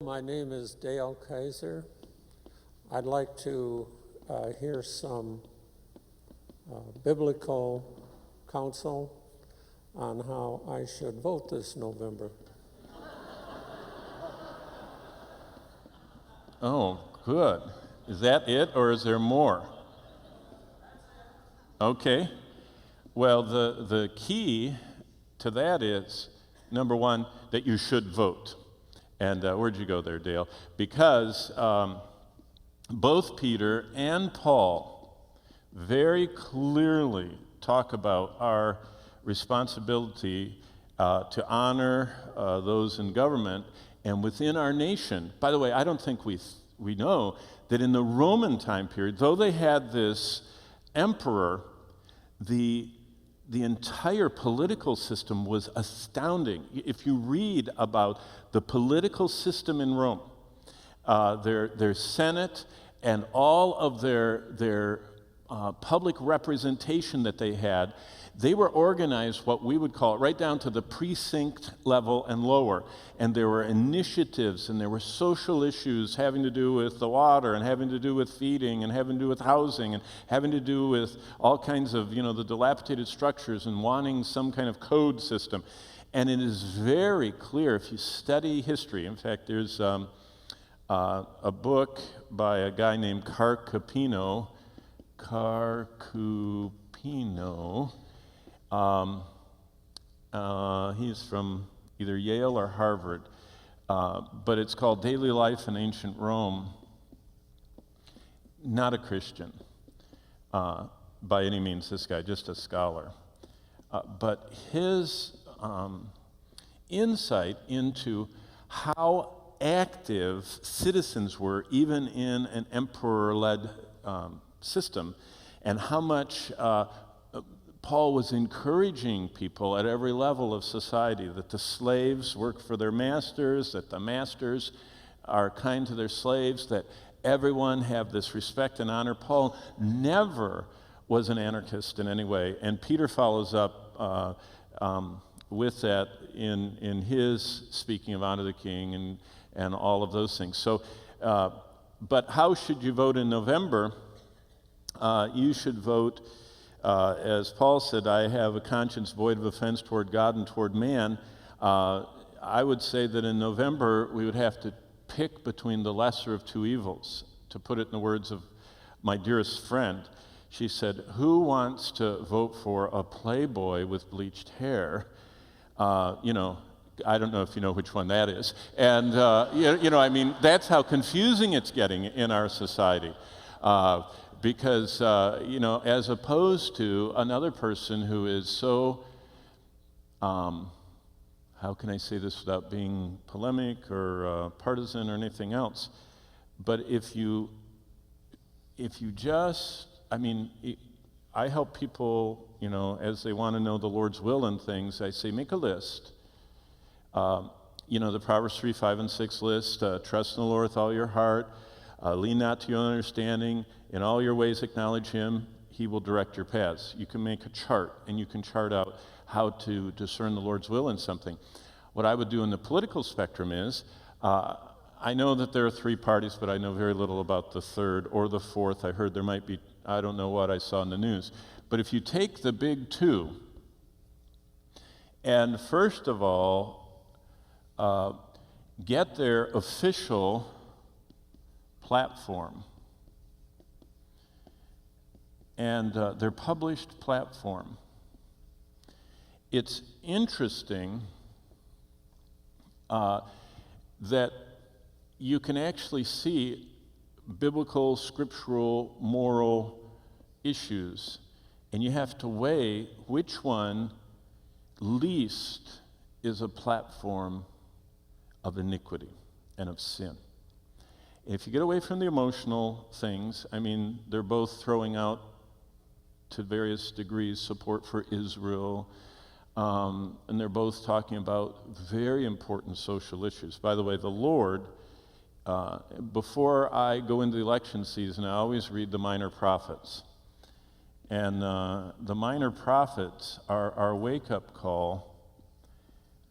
My name is Dale Kaiser. I'd like to hear some biblical counsel on how I should vote this November. Oh, good. Is that it, or is there more? Okay. Well, the key to that is, number one, that you should vote. And where'd you go there, Dale? Because both Peter and Paul very clearly talk about our responsibility to honor those in government and within our nation. By the way, I don't think we know that in the Roman time period, though they had this emperor, the entire political system was astounding. If you read about the political system in Rome, their Senate and all of their public representation that they had, they were organized what we would call it right down to the precinct level and lower. And there were initiatives and there were social issues having to do with the water and having to do with feeding and having to do with housing and having to do with all kinds of, the dilapidated structures and wanting some kind of code system. And it is very clear if you study history. In fact, there's a book by a guy named Carcupino. He's from either Yale or Harvard, but it's called Daily Life in Ancient Rome. Not a Christian by any means, this guy, just a scholar. But his insight into how active citizens were even in an emperor-led system, and how much Paul was encouraging people at every level of society, that the slaves work for their masters, that the masters are kind to their slaves, that everyone have this respect and honor. Paul never was an anarchist in any way, and Peter follows up with that in his speaking of honor the king and all of those things. So, but how should you vote in November? You should vote, as Paul said, I have a conscience void of offense toward God and toward man. I would say that in November we would have to pick between the lesser of two evils. To put it in the words of my dearest friend, she said, who wants to vote for a playboy with bleached hair? I don't know if you know which one that is. And, that's how confusing it's getting in our society. Because, as opposed to another person who is so, how can I say this without being polemic or partisan or anything else? But if you just, I help people, as they want to know the Lord's will and things, I say, make a list. The Proverbs 3, 5, and 6 list, trust in the Lord with all your heart, lean not to your own understanding, in all your ways acknowledge him, he will direct your paths. You can make a chart, and you can chart out how to discern the Lord's will in something. What I would do in the political spectrum is, I know that there are three parties, but I know very little about the third or the fourth. I heard there might be, I don't know what I saw in the news. But if you take the big two, and first of all, get their official platform and their published platform. It's interesting that you can actually see biblical, scriptural, moral issues, and you have to weigh which one least is a platform of iniquity and of sin. If you get away from the emotional things, they're both throwing out to various degrees support for Israel, and they're both talking about very important social issues. By the way, the Lord, before I go into the election season, I always read the minor prophets. And the minor prophets are our wake-up call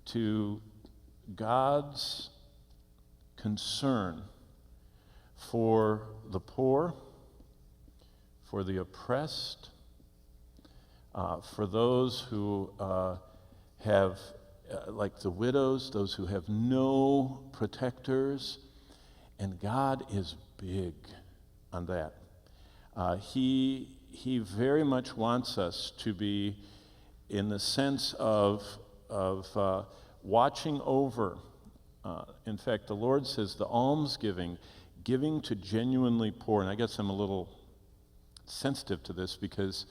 to God's concern for the poor, for the oppressed, for those who have, like the widows, those who have no protectors. And God is big on that. He very much wants us to be in the sense of watching over. In fact, the Lord says the almsgiving, giving to genuinely poor, and I guess I'm a little sensitive to this because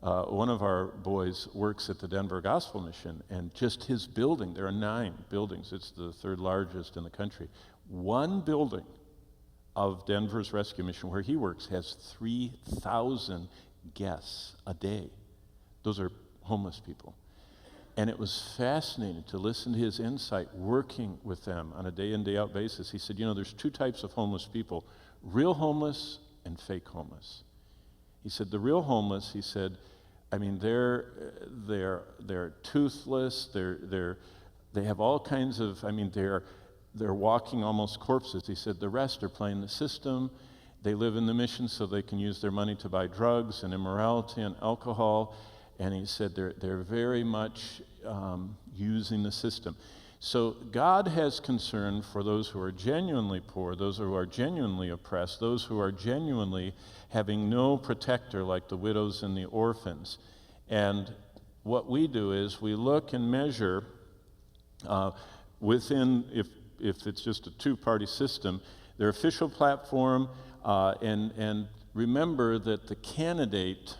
one of our boys works at the Denver Gospel Mission, and just his building, there are 9 buildings, it's the 3rd largest in the country. One building of Denver's Rescue Mission where he works has 3,000 guests a day. Those are homeless people. And it was fascinating to listen to his insight working with them on a day in, day out basis. He said, there's 2 types of homeless people, real homeless and fake homeless. He said, the real homeless, he said, they're toothless, they have all kinds of, they're walking almost corpses. He said, the rest are playing the system. They live in the mission so they can use their money to buy drugs and immorality and alcohol. And he said they're very much using the system. So God has concern for those who are genuinely poor, those who are genuinely oppressed, those who are genuinely having no protector like the widows and the orphans. And what we do is we look and measure within, if it's just a 2-party system, their official platform, and remember that the candidate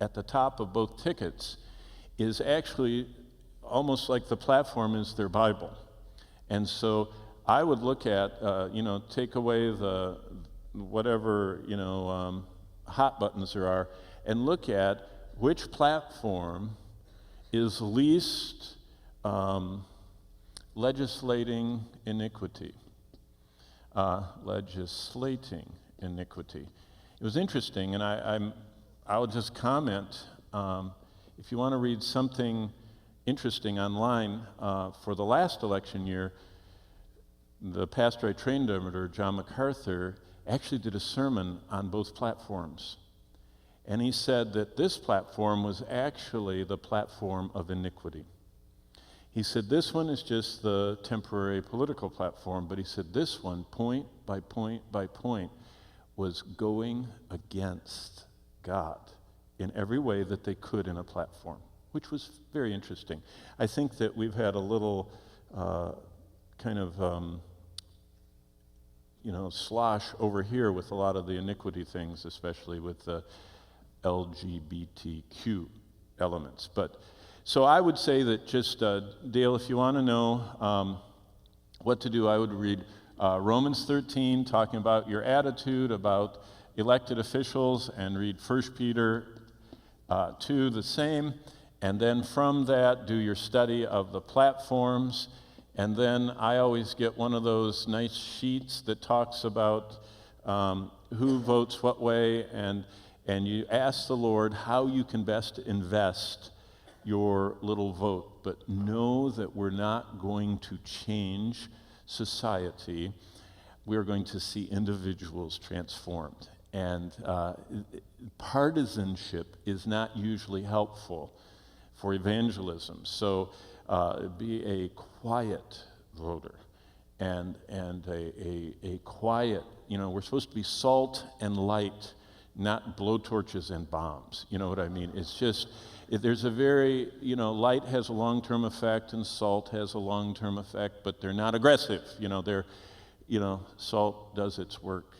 at the top of both tickets is actually almost like the platform is their Bible. And so I would look at, take away the whatever, hot buttons there are, and look at which platform is least legislating iniquity. Legislating iniquity. It was interesting, and I'll just comment. If you want to read something interesting online, for the last election year, the pastor I trained under, John MacArthur, actually did a sermon on both platforms. And he said that this platform was actually the platform of iniquity. He said this one is just the temporary political platform, but he said this one, point by point by point, was going against God in every way that they could in a platform, which was very interesting. I think that we've had a little slosh over here with a lot of the iniquity things, especially with the LGBTQ elements. So I would say that just, Dale, if you want to know what to do, I would read Romans 13, talking about your attitude about elected officials, and read 1 Peter 2, the same. And then from that, do your study of the platforms. And then I always get one of those nice sheets that talks about who votes what way, and you ask the Lord how you can best invest your little vote. But know that we're not going to change society. We're going to see individuals transformed. And partisanship is not usually helpful for evangelism. So be a quiet voter and a quiet, we're supposed to be salt and light, not blowtorches and bombs. You know what I mean? It's just, there's a very, light has a long-term effect and salt has a long-term effect, but they're not aggressive. Salt does its work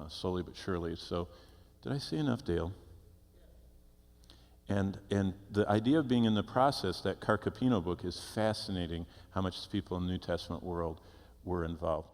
slowly but surely. So, did I say enough, Dale? And the idea of being in the process, that Carcapino book, is fascinating, how much people in the New Testament world were involved.